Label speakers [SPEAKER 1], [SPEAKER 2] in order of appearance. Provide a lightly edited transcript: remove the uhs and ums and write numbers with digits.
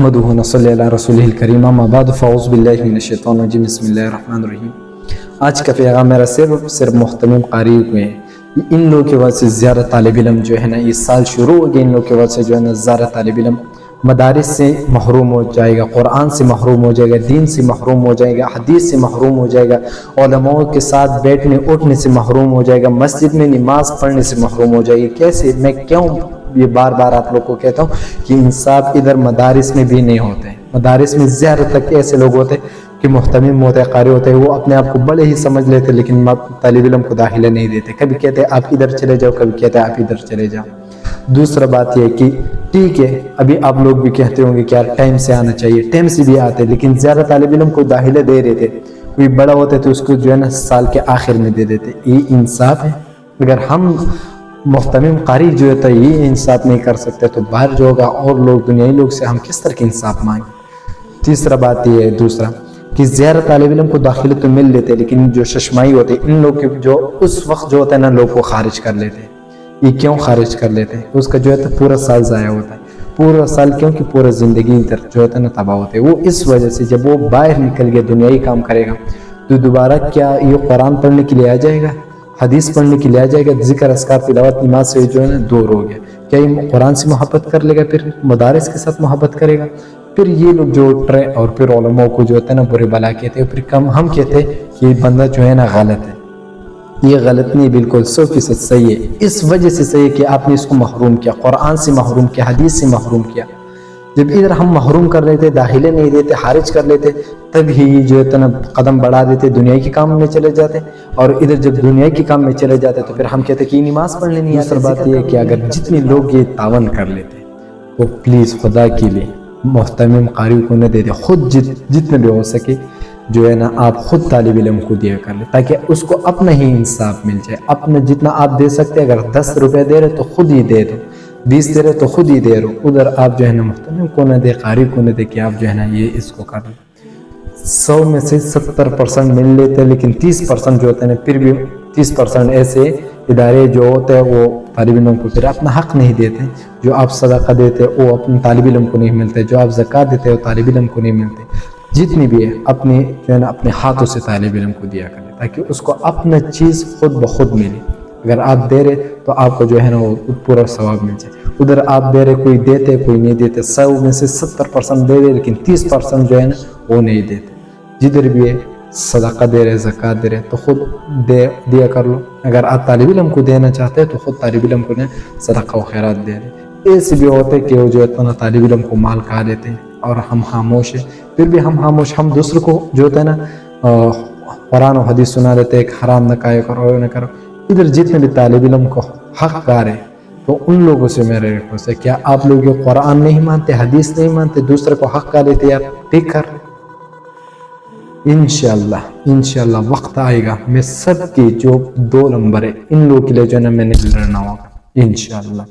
[SPEAKER 1] محمد صلی اللہ رسول الکریم اما بعد فاعوذ باللہ من الشیطان الرجیم بسم اللہ الرحمن الرحیم۔ آج کا پیغام میرا صرف محتمم قاری ہوئے ہیں۔ ان لوگوں کی وجہ سے زیادہ طالب علم جو ہے نا یہ سال شروع ہو گئے، ان لوگوں کی وجہ سے جو ہے نا زیادہ طالب علم مدارس سے محروم ہو جائے گا، قرآن سے محروم ہو جائے گا، دین سے محروم ہو جائے گا، حدیث سے محروم ہو جائے گا، علماء کے ساتھ بیٹھنے اٹھنے سے محروم ہو جائے گا، مسجد میں نماز پڑھنے سے محروم ہو جائے گا۔ کیسے؟ میں کیوں یہ بار بار آپ لوگ کو کہتا ہوں کہ انصاف ادھر مدارس میں بھی نہیں ہوتے۔ مدارس میں زیادہ تک ایسے لوگ ہوتے کہ محتمم ہوتے، قاری ہوتے، وہ اپنے آپ کو بڑے ہی سمجھ لیتے لیکن طالب علم کو داخلہ نہیں دیتے۔ کبھی کہتے آپ ادھر چلے جاؤ، کبھی کہتے آپ ادھر چلے جاؤ۔ دوسرا بات یہ کہ ٹھیک ہے ابھی آپ لوگ بھی کہتے ہوں گے کہ یار ٹائم سے آنا چاہیے، ٹائم سے بھی آتے لیکن زیادہ طالب علم کو داخلہ دے رہے تھے، کوئی بڑا ہوتے تو اس کو جو ہے نا سال کے آخر میں دے دیتے۔ یہ انصاف ہے؟ اگر ہم محتمم قاری جو ہوتا ہے یہ انصاف نہیں کر سکتے تو باہر جو ہوگا اور لوگ دنیائی لوگ سے ہم کس طرح کی انصاف مانگیں؟ تیسرا بات یہ ہے دوسرا کہ زیادہ طالب علم کو داخلے تو مل لیتے لیکن جو ششمائی ہوتے ان لوگ کے جو اس وقت جو ہوتا ہے نا لوگ کو خارج کر لیتے۔ یہ کیوں خارج کر لیتے ہیں؟ اس کا جو ہے پورا سال ضائع ہوتا ہے، پورا سال کیونکہ پورا زندگی جو ہوتا ہے نا تباہ ہوتے۔ وہ اس وجہ سے جب وہ باہر نکل گیا دنیائی کام کرے گا تو دوبارہ کیا یہ قرآن پڑھنے کے لیے آ جائے گا، حدیث پڑھنے کے لیے آ جائے گا، ذکر اذکار تلاوت نماز سے جو ہے نا دور ہو گیا؟ کیا یہ قرآن سے محبت کر لے گا؟ پھر مدارس کے ساتھ محبت کرے گا؟ پھر یہ لوگ جو ٹرے اور پھر علماء کو جو ہوتا ہے نا برے بلا کہتے ہیں، پھر ہم کہتے ہیں کہ یہ بندہ جو ہے نا غلط ہے۔ یہ غلط نہیں، بالکل 100% صحیح ہے۔ اس وجہ سے صحیح ہے کہ آپ نے اس کو محروم کیا، قرآن سے محروم کیا، حدیث سے محروم کیا۔ جب ادھر ہم محروم کر لیتے، داخلے نہیں دیتے، خارج کر لیتے، تب ہی جو ہے نا قدم بڑھا دیتے، دنیا کے کام میں چلے جاتے، اور ادھر جب دنیا کے کام میں چلے جاتے تو پھر ہم کہتے کہ نماز پڑھنے نہیں آتے۔ دوسری بات یہ ہے کہ اگر جتنے لوگ یہ تعاون کر لیتے تو پلیز خدا کے لیے محتمم قاری کو نہ دے دے، خود جتنے بھی ہو سکے جو ہے نا آپ خود طالب علم کو دیا کر لیں تاکہ اس کو اپنا ہی انصاف مل جائے۔ اپنا جتنا آپ دے سکتے، اگر 10 روپے دے رہے تو خود ہی دے دو، 20 دے رہے تو خود ہی دے رہو۔ ادھر آپ جو ہے نا محتمم کو نہ دے، قاری کو نہ دے کہ آپ جو ہے نا یہ اس کو کر لیں۔ 100 میں سے 70% مل لیتے لیکن 30% جو ہوتے ہیں پھر بھی 30% ایسے ادارے جو ہوتے ہیں وہ طالب علم کو پھر اپنا حق نہیں دیتے۔ جو آپ صدقہ دیتے وہ اپنے طالب علم کو نہیں ملتے، جو آپ زکوٰۃ دیتے وہ طالب علم کو نہیں ملتے۔ جتنی بھی ہے اپنے جو ہے نا اپنے ہاتھوں سے طالب علم کو دیا کرے تاکہ اس کو اپنا چیز خود بخود ملے۔ اگر آپ دے رہے تو آپ کو جو ہے نا وہ پورا ثواب مل جائے۔ ادھر آپ دے رہے، کوئی دیتے کوئی نہیں دیتے، 100 میں سے 70% دے رہے لیکن 30% جو ہے نا وہ نہیں دیتے۔ جدھر بھی ہے صدقہ دے رہے، زکوٰۃ دے رہے تو خود دیا کر لو۔ اگر آپ طالب علم کو دینا چاہتے ہیں تو خود طالب علم کو صدقہ و خیرات دے رہے۔ ایسے بھی ہوتے کہ وہ جو ہے طالب علم کو مال کھا دیتے اور ہم خاموش ہیں، پھر بھی ہم خاموش، ہم دوسروں کو جو ہوتا ہے نا قرآن و حدیث سنا دیتے ہیں کہ حرام نہ کھایا کرو نہ کرو۔ ادھر جتنے بھی طالب علم کو حق کار ہے تو ان لوگوں سے میرے ریکویسٹ ہے کیا آپ لوگ یہ قرآن نہیں مانتے، حدیث نہیں مانتے، دوسرے کو حق کار دیتے آپ ٹھیک کر۔ انشاءاللہ وقت آئے گا میں سب کی جو 2 نمبر ہے ان لوگوں کے لیے جو ہے نا میں نے لڑنا ہوگا انشاءاللہ۔